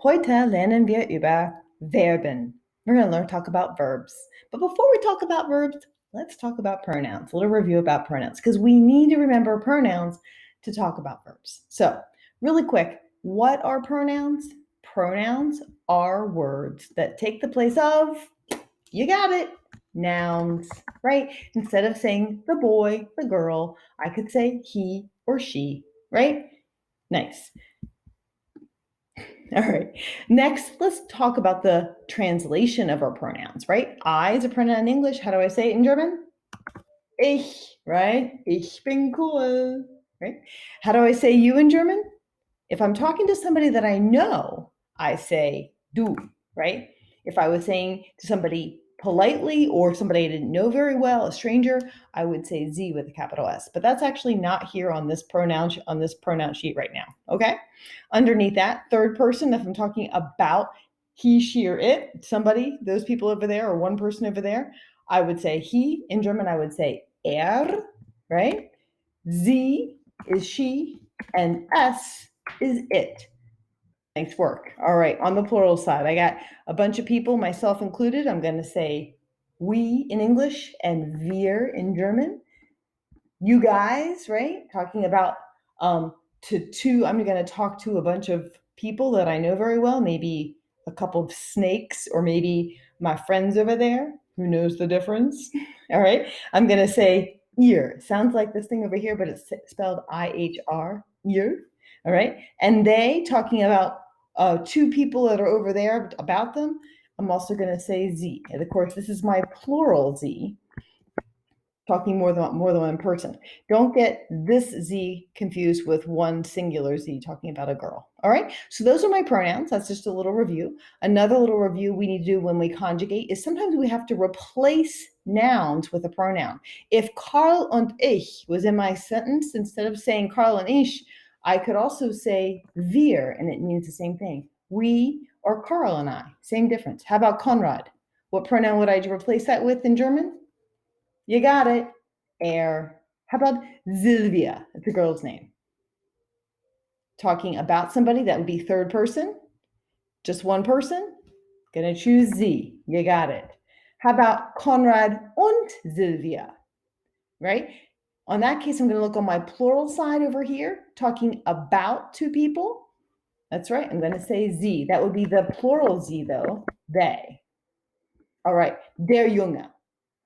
Heute lernen wir über Verben. We're going to talk about verbs. But before we talk about verbs, let's talk about pronouns. A little review about pronouns because we need to remember pronouns to talk about verbs. So, really quick, what are pronouns? Pronouns are words that take the place of, you got it, nouns, right? Instead of saying the boy, the girl, I could say he or she, right? Nice. All right. Next, let's talk about the translation of our pronouns, right? I is a pronoun in English. How do I say it in German? Ich, right? Ich bin cool, right? How do I say you in German? If I'm talking to somebody that I know, I say du, right? If I was saying to somebody politely or somebody I didn't know very well, a stranger, I would say sie with a capital S. But that's actually not here on this pronoun sheet right now, okay? Underneath that, third person, if I'm talking about he, she, or it, somebody, those people over there, or one person over there, I would say he. In German, I would say right? Sie is she, and S is it. Nice work. All right, on the plural side, I got a bunch of people, myself included. I'm going to say we in English and wir in German. You guys, right? Talking about I'm going to talk to a bunch of people that I know very well, maybe a couple of snakes or maybe my friends over there. Who knows the difference? All right, I'm going to say ear. Sounds like this thing over here, but it's spelled IHR, ear. All right, and they, talking about two people that are over there, about them, I'm also going to say sie. And of course, this is my plural sie, talking more than one person. Don't get this Z confused with one singular Z talking about a girl. All right, so those are my pronouns. That's just a little review. Another little review we need to do when we conjugate is sometimes we have to replace nouns with a pronoun. If Karl und ich was in my sentence, instead of saying Karl and ich, I could also say wir, and it means the same thing. We or Karl and I, same difference. How about Konrad? What pronoun would I replace that with in German? You got it. How about Sylvia? It's a girl's name. Talking about somebody, that would be third person. Just one person. Gonna choose sie. You got it. How about Konrad und Sylvia? Right? On that case, I'm going to look on my plural side over here, talking about two people. That's right. I'm going to say sie. That would be the plural sie, though. They. All right. Der Junge.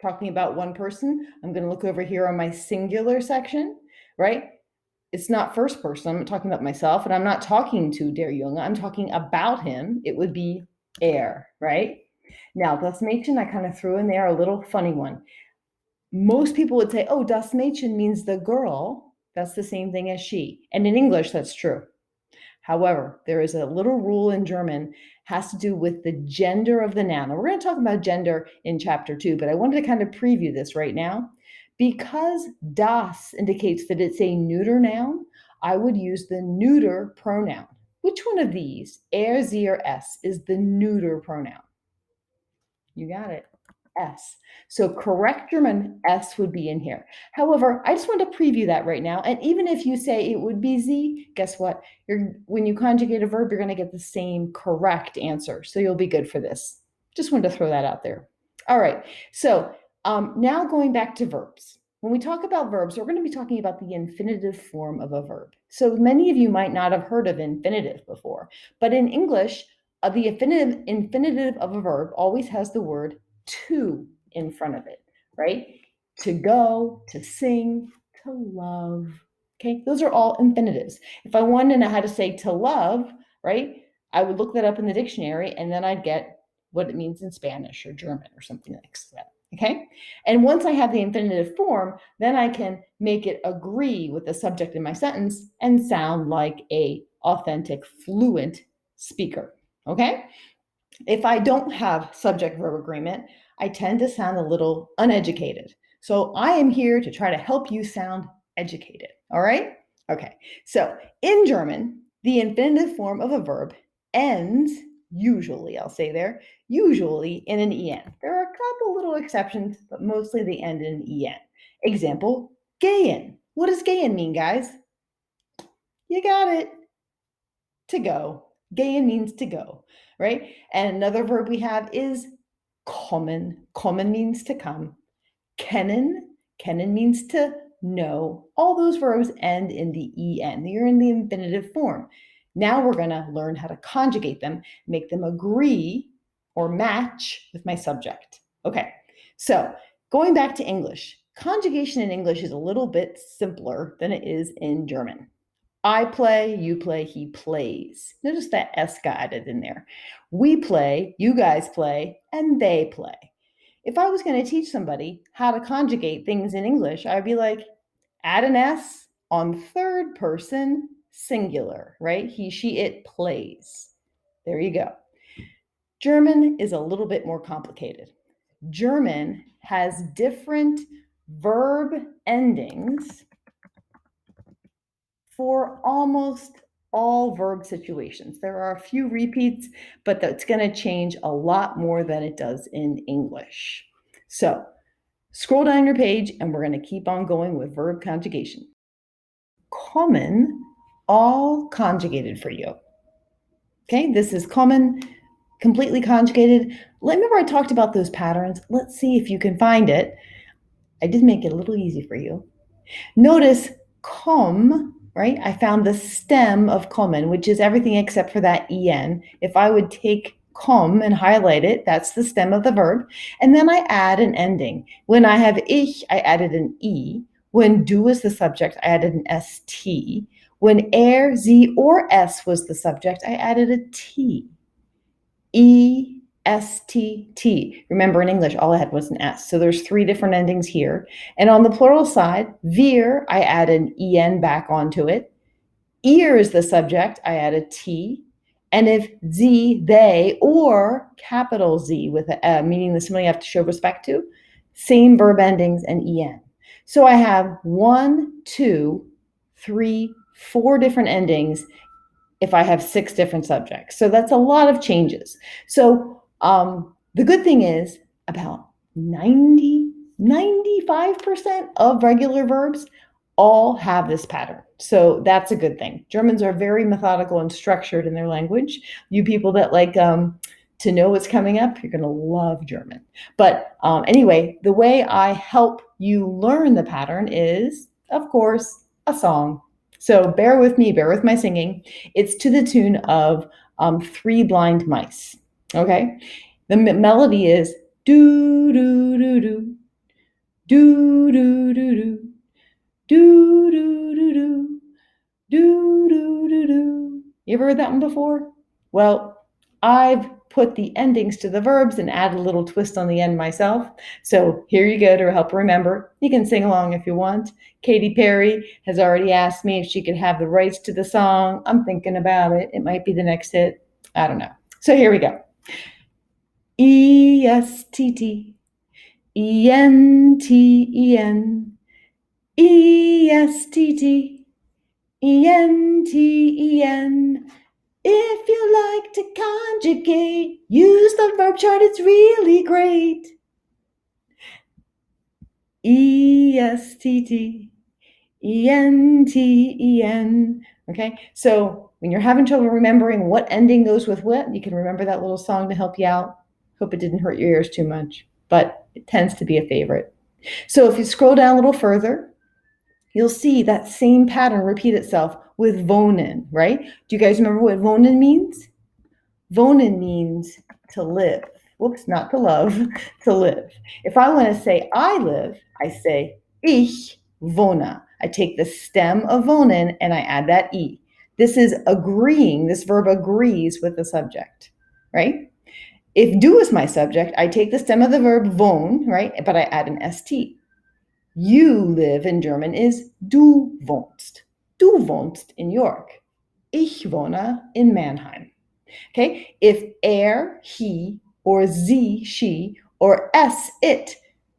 Talking about one person, I'm going to look over here on my singular section, right? It's not first person. I'm talking about myself, and I'm not talking to der Junge. I'm talking about him. It would be right? Now, das Mädchen, I kind of threw in there a little funny one. Most people would say, oh, das Mädchen means the girl. That's the same thing as she. And in English, that's true. However, there is a little rule in German, has to do with the gender of the noun. And we're going to talk about gender in chapter 2, but I wanted to kind of preview this right now. Because das indicates that it's a neuter noun, I would use the neuter pronoun. Which one of these, sie, or s, is the neuter pronoun? You got it. S. So correct German, S would be in here. However, I just want to preview that right now. And even if you say it would be Z, guess what? When you conjugate a verb, you're going to get the same correct answer. So you'll be good for this. Just wanted to throw that out there. All right. So now going back to verbs. When we talk about verbs, we're going to be talking about the infinitive form of a verb. So many of you might not have heard of infinitive before, but in English, the infinitive of a verb always has the word to in front of it, right? To go, to sing, to love. Okay, those are all infinitives. If I wanted to know how to say to love, right, I would look that up in the dictionary and then I'd get what it means in Spanish or German or something like that. Okay, and once I have the infinitive form, then I can make it agree with the subject in my sentence and sound like a authentic, fluent speaker. Okay. If I don't have subject-verb agreement, I tend to sound a little uneducated. So I am here to try to help you sound educated, all right? Okay, so in German, the infinitive form of a verb ends, usually, I'll say there, usually in an en. There are a couple little exceptions, but mostly they end in an en. Example, gehen. What does gehen mean, guys? You got it. To go. Gehen means to go, right? And another verb we have is kommen. Kommen means to come. Kennen, kennen means to know. All those verbs end in the en. They're in the infinitive form. Now we're going to learn how to conjugate them, make them agree or match with my subject. Okay, so going back to English, conjugation in English is a little bit simpler than it is in German. I play, you play, he plays. Notice that S got added in there. We play, you guys play, and they play. If I was going to teach somebody how to conjugate things in English, I'd be like, add an S on third person singular, right? He, she, it plays. There you go. German is a little bit more complicated. German has different verb endings for almost all verb situations. There are a few repeats, but that's going to change a lot more than it does in English. So scroll down your page and we're going to keep on going with verb conjugation. Kommen, all conjugated for you. Okay, this is kommen, completely conjugated. Remember I talked about those patterns? Let's see if you can find it. I did make it a little easy for you. Notice komm, right? I found the stem of kommen, which is everything except for that en. If I would take komm and highlight it, that's the stem of the verb. And then I add an ending. When I have ich, I added an e. When du is the subject, I added an st. When er, sie, or s was the subject, I added a t. E, S, T, T. Remember in English, all I had was an S. So there's three different endings here. And on the plural side, wir, I add an en back onto it. Ihr is the subject, I add a T. And if sie, they, or capital Z with meaning that somebody you have to show respect to, same verb endings and en. So I have 1, 2, 3, 4 different endings if I have 6 different subjects. So that's a lot of changes. So the good thing is about 95% of regular verbs all have this pattern. So that's a good thing. Germans are very methodical and structured in their language. You people that like to know what's coming up, you're going to love German. But anyway, the way I help you learn the pattern is, of course, a song. So bear with me, bear with my singing. It's to the tune of Three Blind Mice, okay? The melody is do, do, do, do, do, do, do, do, do, do, do, do, do, do, do, do. You ever heard that one before? Well, I've put the endings to the verbs and add a little twist on the end myself. So here you go to help remember. You can sing along if you want. Katy Perry has already asked me if she could have the rights to the song. I'm thinking about it. It might be the next hit. I don't know. So here we go. E-S-T-T, E-N-T-E-N, E-S-T-T, E-N-T-E-N. If you like to conjugate, use the verb chart, it's really great. E-S-T-T, E-N-T-E-N. Okay, so when you're having trouble remembering what ending goes with what, you can remember that little song to help you out. Hope it didn't hurt your ears too much, but it tends to be a favorite. So if you scroll down a little further, you'll see that same pattern repeat itself with wohnen, right? Do you guys remember what wohnen means? Wohnen means to live. Whoops, not to love, to live. If I want to say I live, I say ich wohne. I take the stem of wohnen and I add that e. This is agreeing. This verb agrees with the subject, right? If du is my subject, I take the stem of the verb wohnen, right? But I add an st. You live in German is du wohnst. Du wohnst in York. Ich wohne in Mannheim. Okay, if er, he, or sie, she, or s, it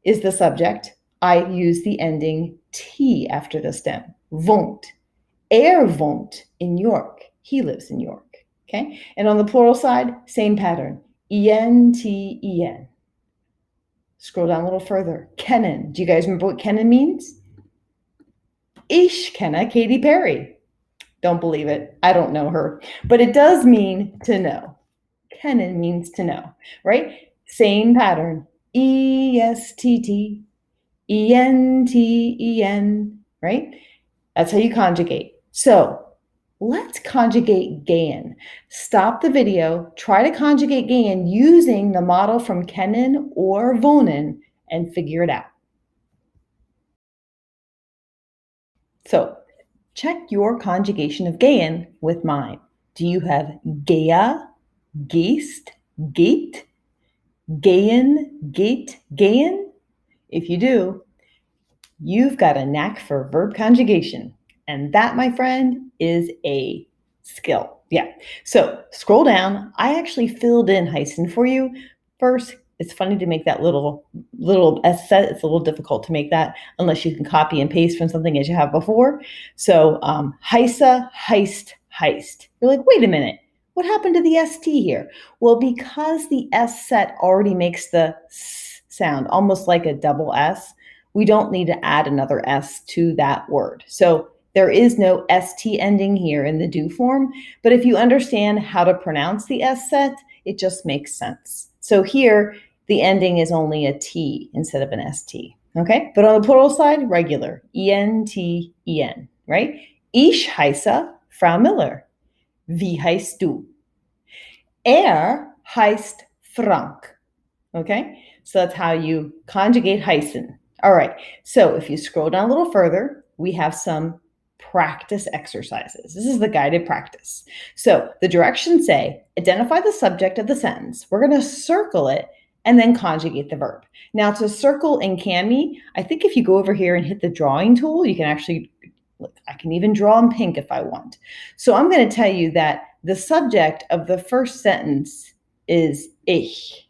is the subject, I use the ending t after the stem. Wohnt. Er wohnt in York. He lives in York. Okay, and on the plural side, same pattern. En-t-en. Scroll down a little further. Kennen. Do you guys remember what kennen means? Ich kenne Katy Perry. Don't believe it. I don't know her. But it does mean to know. Kennen means to know, right? Same pattern. E-S-T-T, E-N-T-E-N, right? That's how you conjugate. So let's conjugate gehen. Stop the video, try to conjugate gehen using the model from kennen or wohnen and figure it out. So check your conjugation of gehen with mine. Do you have gea, gehst, geht, gehen, geht, gehen? If you do, you've got a knack for verb conjugation. And that, my friend, is a skill. Yeah. So scroll down. I actually filled in Heisen for you. First, it's funny to make that little S set. It's a little difficult to make that unless you can copy and paste from something as you have before. So Heise, heist, heist. You're like, wait a minute. What happened to the ST here? Well, because the S set already makes the S sound, almost like a double S, we don't need to add another S to that word. So there is no ST ending here in the do form, but if you understand how to pronounce the S set, it just makes sense. So here, the ending is only a T instead of an ST, okay? But on the plural side, regular, E-N-T-E-N, right? Ich heiße Frau Miller. Wie heißt du? Heißt Frank, okay? So that's how you conjugate heißen. All right, so if you scroll down a little further, we have some practice exercises. This is the guided practice. So the directions say, identify the subject of the sentence. We're going to circle it and then conjugate the verb. Now to circle in Cami, I think if you go over here and hit the drawing tool, you can actually, look, I can even draw in pink if I want. So I'm going to tell you that the subject of the first sentence is ich.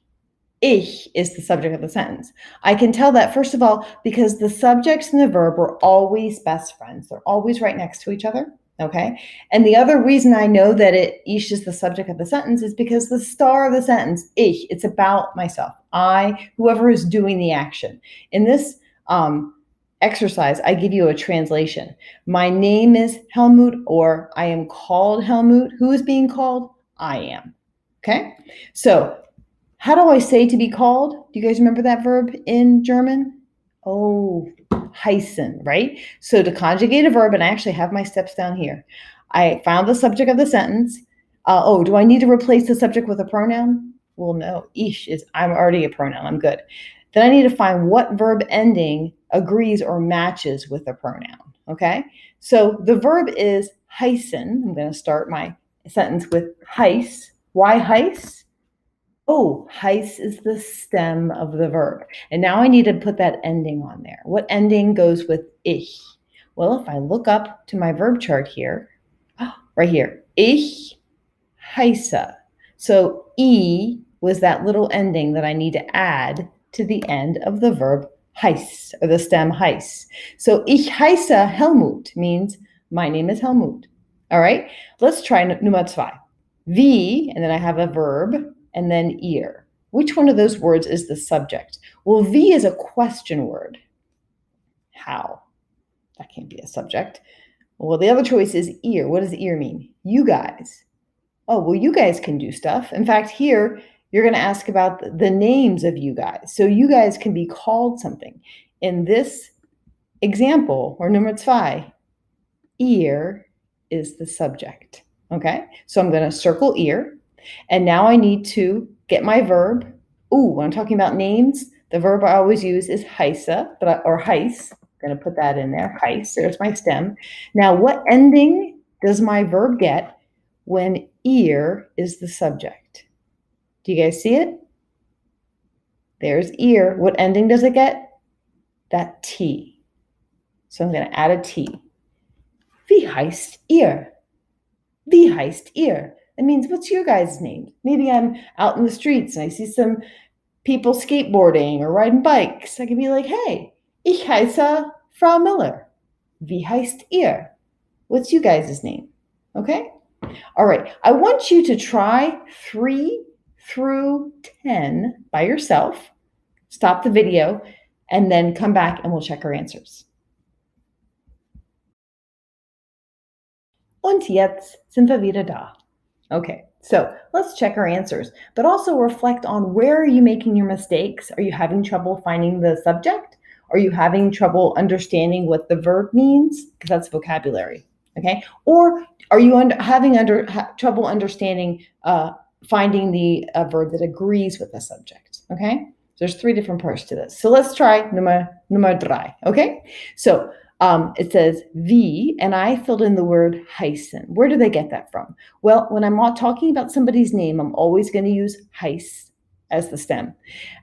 Ich is the subject of the sentence. I can tell that, first of all, because the subjects and the verb are always best friends. They're always right next to each other, okay? And the other reason I know that ich is the subject of the sentence is because the star of the sentence, ich, it's about myself. I, whoever is doing the action. In this exercise, I give you a translation. My name is Helmut, or I am called Helmut. Who is being called? I am, okay? So how do I say to be called? Do you guys remember that verb in German? Oh, heißen, right? So to conjugate a verb, and I actually have my steps down here. I found the subject of the sentence. Do I need to replace the subject with a pronoun? Well, no, I'm already a pronoun, I'm good. Then I need to find what verb ending agrees or matches with a pronoun, okay? So the verb is heißen. I'm gonna start my sentence with heiß. Why heiß? Oh, heiß is the stem of the verb. And now I need to put that ending on there. What ending goes with ich? Well, if I look up to my verb chart here, right here, ich heiße. So E was that little ending that I need to add to the end of the verb heiß, or the stem heiß. So ich heiße Helmut means my name is Helmut. All right, let's try Nummer 2. Wie, and then I have a verb, and then ihr. Which one of those words is the subject? Well, wie is a question word. How? That can't be a subject. Well, the other choice is ihr. What does ihr mean? You guys. Oh, well, you guys can do stuff. In fact, here, you're going to ask about the names of you guys. So you guys can be called something. In this example, or Nummer 2, ihr is the subject. Okay, so I'm going to circle ihr. And now I need to get my verb. When I'm talking about names, the verb I always use is heiße, or heiß. I'm going to put that in there. Heiß, there's my stem. Now, what ending does my verb get when ihr is the subject? Do you guys see it? There's ihr. What ending does it get? That T. So I'm going to add a T. Wie heißt ihr? Wie heißt ihr? That means, what's your guys' name? Maybe I'm out in the streets and I see some people skateboarding or riding bikes. I can be like, hey, ich heiße Frau Miller. Wie heißt ihr? What's you guys' name? Okay? All right. I want you to try 3 through 10 by yourself. Stop the video and then come back and we'll check our answers. Und jetzt sind wir wieder da. Okay, so let's check our answers, but also reflect on where are you making your mistakes? Are you having trouble finding the subject? Are you having trouble understanding what the verb means? Because that's vocabulary, okay? Or are you having trouble understanding finding the verb that agrees with the subject, okay? There's 3 different parts to this. So let's try nummer 3, okay? So it says wie, and I filled in the word heißen. Where do they get that from? Well, when I'm talking about somebody's name, I'm always going to use heiß as the stem.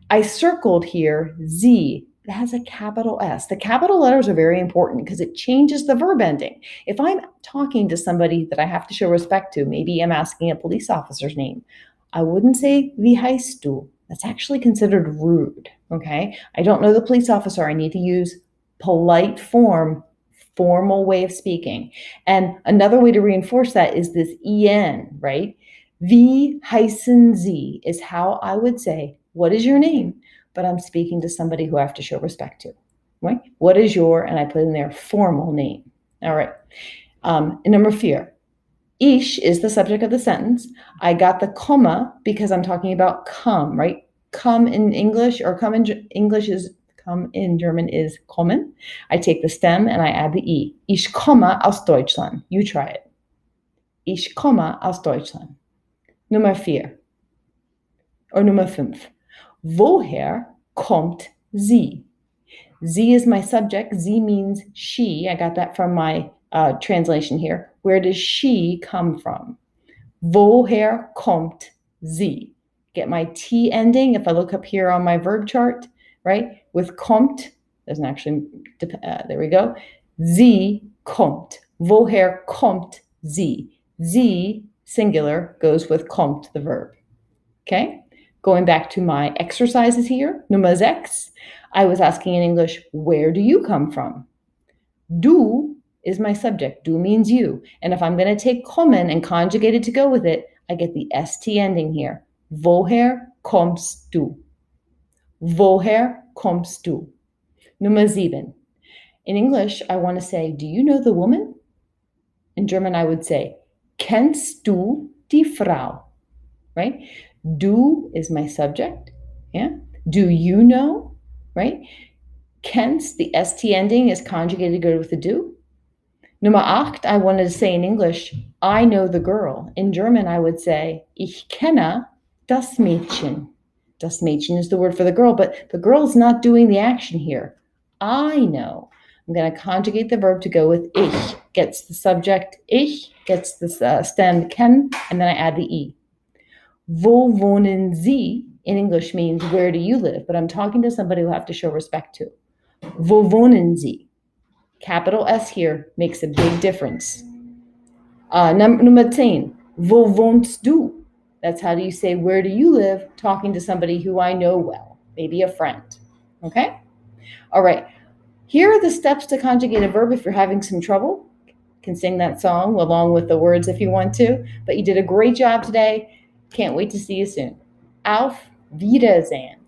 I circled here sie. It has a capital S. The capital letters are very important because it changes the verb ending. If I'm talking to somebody that I have to show respect to, maybe I'm asking a police officer's name, I wouldn't say wie heißt du. That's actually considered rude, okay? I don't know the police officer. I need to use polite form, formal way of speaking. And another way to reinforce that is this en, right? Wie heißen Sie is how I would say, what is your name? But I'm speaking to somebody who I have to show respect to, right? What is your, and I put in there, formal name. All right. And number 4, ich is the subject of the sentence. I got the comma because I'm talking about come, right? Come in English, or come in English is come in German is kommen. I take the stem and I add the E. Ich komme aus Deutschland. You try it. Ich komme aus Deutschland. Nummer 4. Or Nummer 5. Woher kommt sie? Sie is my subject. Sie means she. I got that from my translation here. Where does she come from? Woher kommt sie? Get my T ending. If I look up here on my verb chart, right, with kommt, doesn't actually, there we go. Sie kommt. Woher kommt sie? Sie, singular, goes with kommt, the verb. Okay? Going back to my exercises here, Nummer 6, I was asking in English, where do you come from? Du is my subject. Du means you. And if I'm going to take kommen and conjugate it to go with it, I get the ST ending here. Woher kommst du? Woher kommst du? Nummer 7. In English, I want to say, do you know the woman? In German, I would say, kennst du die Frau? Right? Du is my subject. Yeah. Do you know? Right? Kennst, the ST ending is conjugated to go with the do. Nummer 8, I wanted to say in English, I know the girl. In German, I would say, ich kenne das Mädchen. Das Mädchen is the word for the girl, but the girl is not doing the action here. I know. I'm going to conjugate the verb to go with ich. Gets the subject ich, gets the stem ken, and then I add the E. Wo wohnen Sie in English means where do you live? But I'm talking to somebody who I have to show respect to. Wo wohnen Sie? Capital S here makes a big difference. Nummer 10. Wo wohnst du? That's how do you say where do you live, talking to somebody who I know well, maybe a friend. Okay? All right. Here are the steps to conjugate a verb if you're having some trouble. You can sing that song along with the words if you want to. But you did a great job today. Can't wait to see you soon. Auf Wiedersehen.